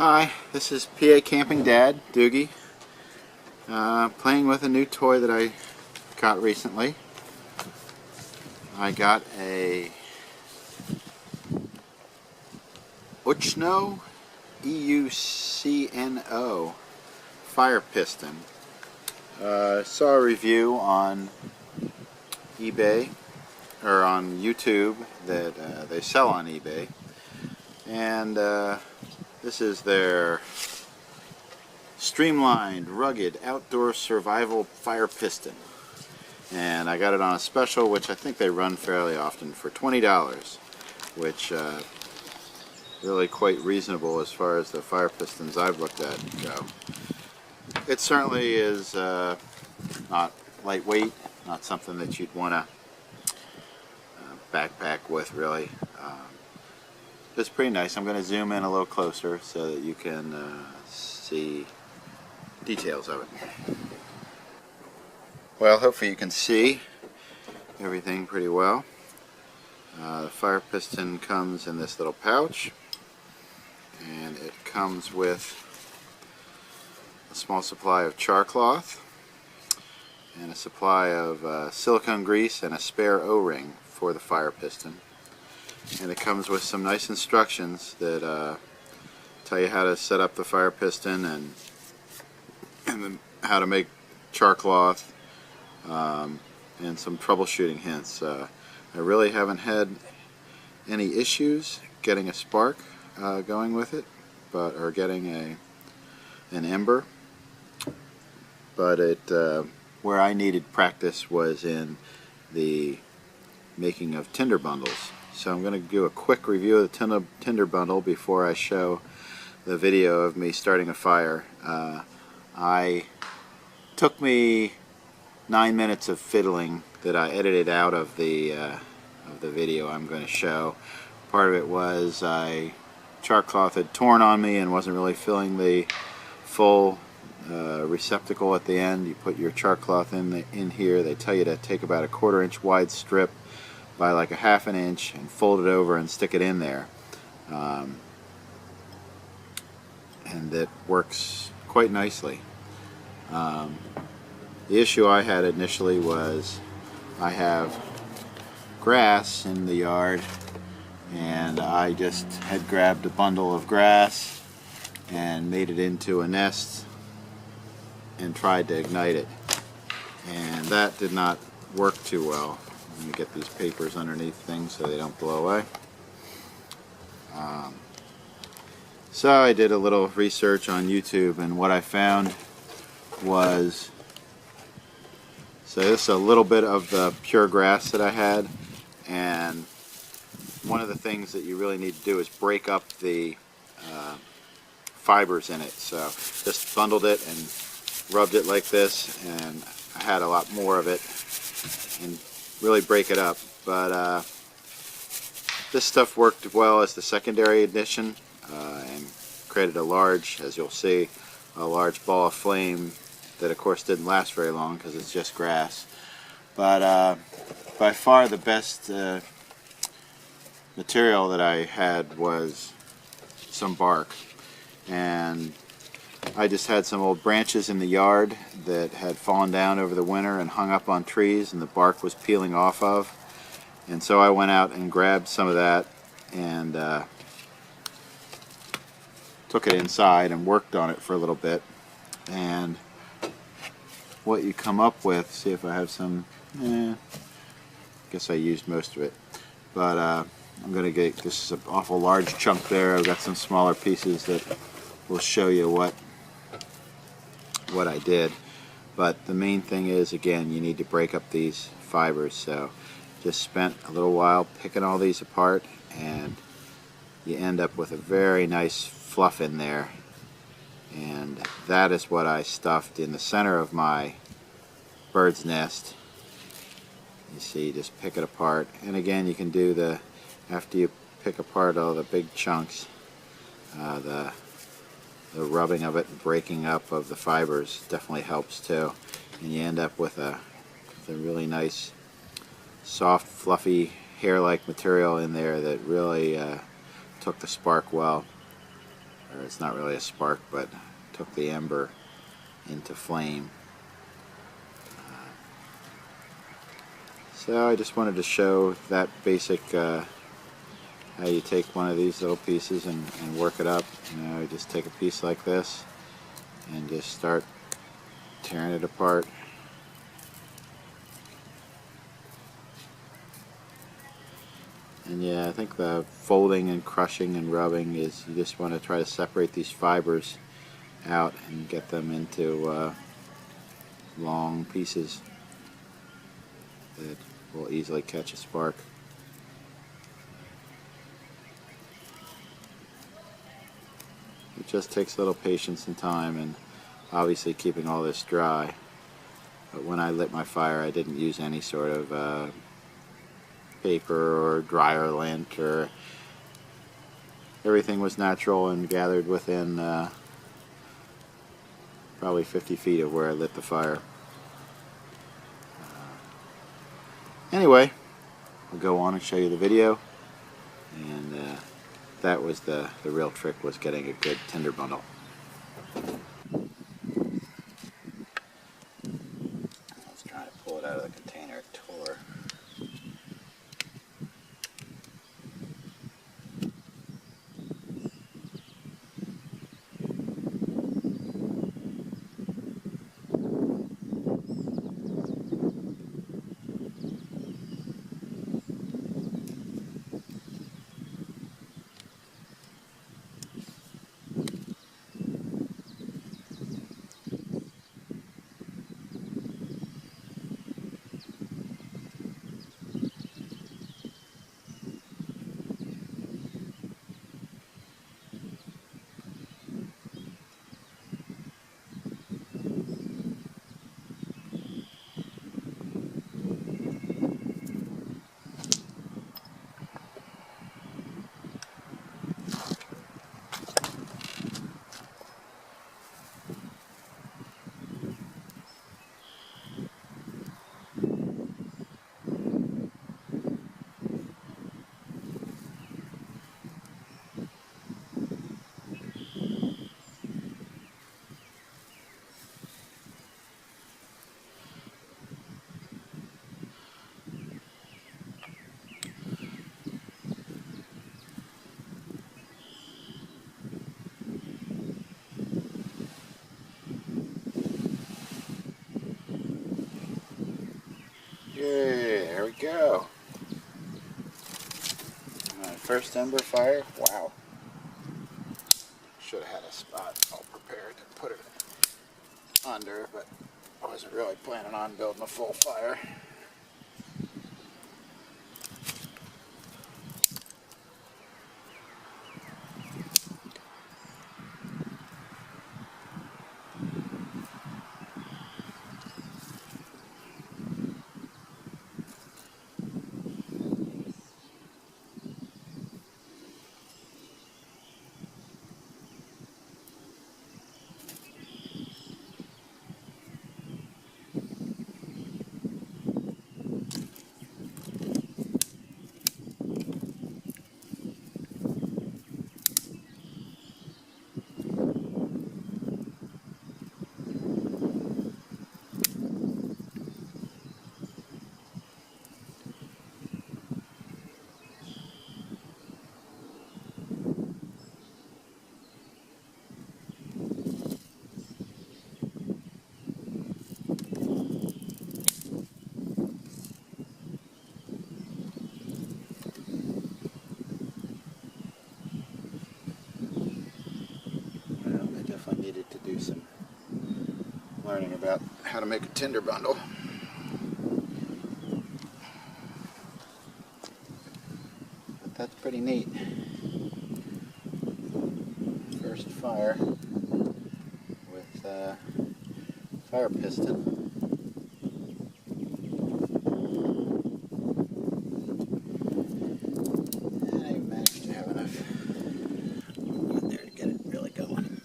Hi, this is PA Camping Dad, Doogie, playing with a new toy that I got recently. I got a Uchno, EUCNO fire piston. Saw a review on eBay, or on YouTube, that they sell on eBay, and this is their streamlined, rugged, outdoor survival fire piston. And I got it on a special, which I think they run fairly often, for $20, which really quite reasonable as far as the fire pistons I've looked at go. It certainly is not lightweight, not something that you'd want to backpack with, really. It's pretty nice. I'm going to zoom in a little closer so that you can see details of it. Well, hopefully you can see everything pretty well. The fire piston comes in this little pouch, and it comes with a small supply of char cloth and a supply of silicone grease and a spare O-ring for the fire piston. And it comes with some nice instructions that tell you how to set up the fire piston and then how to make char cloth, and some troubleshooting hints. I really haven't had any issues getting a spark going with it, or getting an ember. But where I needed practice was in the making of Tinder bundles. So I'm going to do a quick review of the Tinder bundle before I show the video of me starting a fire. It took me 9 minutes of fiddling that I edited out of the video I'm going to show. Part of it was char cloth had torn on me and wasn't really filling the full receptacle at the end. You put your char cloth in here. They tell you to take about a 1/4 inch wide strip by like a 1/2 inch and fold it over and stick it in there. And it works quite nicely. The issue I had initially was I have grass in the yard, and I just had grabbed a bundle of grass and made it into a nest and tried to ignite it, and that did not work too well. Let me get these papers underneath things so they don't blow away. So I did a little research on YouTube, and what I found was, so this is a little bit of the pure grass that I had, and one of the things that you really need to do is break up the fibers in it. So just bundled it and rubbed it like this, and I had a lot more of it, and really break it up. But this stuff worked well as the secondary addition, and created a large, as you'll see, a large ball of flame that of course didn't last very long because it's just grass. But by far the best material that I had was some bark, and I just had some old branches in the yard that had fallen down over the winter and hung up on trees, and the bark was peeling off of. And so I went out and grabbed some of that and took it inside and worked on it for a little bit. And what you come up with, see if I have some, guess I used most of it. But I'm going to get, this is an awful large chunk there. I've got some smaller pieces that will show you what I did. But the main thing is, again, you need to break up these fibers. So just spent a little while picking all these apart, and you end up with a very nice fluff in there. And that is what I stuffed in the center of my bird's nest. You see, just pick it apart. And again, you can do after you pick apart all the big chunks, the rubbing of it and breaking up of the fibers definitely helps too. And you end up with a really nice, soft, fluffy, hair-like material in there that really took the spark well. or it's not really a spark, but took the ember into flame. So I just wanted to show that basic how you take one of these little pieces and work it up. You know, you just take a piece like this and just start tearing it apart. And yeah, I think the folding and crushing and rubbing is, you just want to try to separate these fibers out and get them into long pieces that will easily catch a spark. It just takes a little patience and time, and obviously keeping all this dry. But when I lit my fire, I didn't use any sort of paper or dryer lint, or everything was natural and gathered within probably 50 feet of where I lit the fire. Anyway, I'll go on and show you the video, and that was the real trick, was getting a good tinder bundle. I was trying to pull it out of the container, it tore. Yeah, there we go. My first ember fire. Wow. Should have had a spot all prepared to put it under, but I wasn't really planning on building a full fire. I needed to do some learning about how to make a tinder bundle. But that's pretty neat. First fire with fire piston. And I managed to have enough in there to get it really going.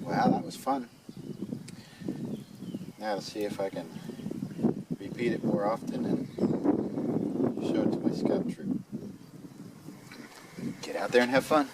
Wow, that was fun. Now to see if I can repeat it more often and show it to my scout troop. get out there and have fun.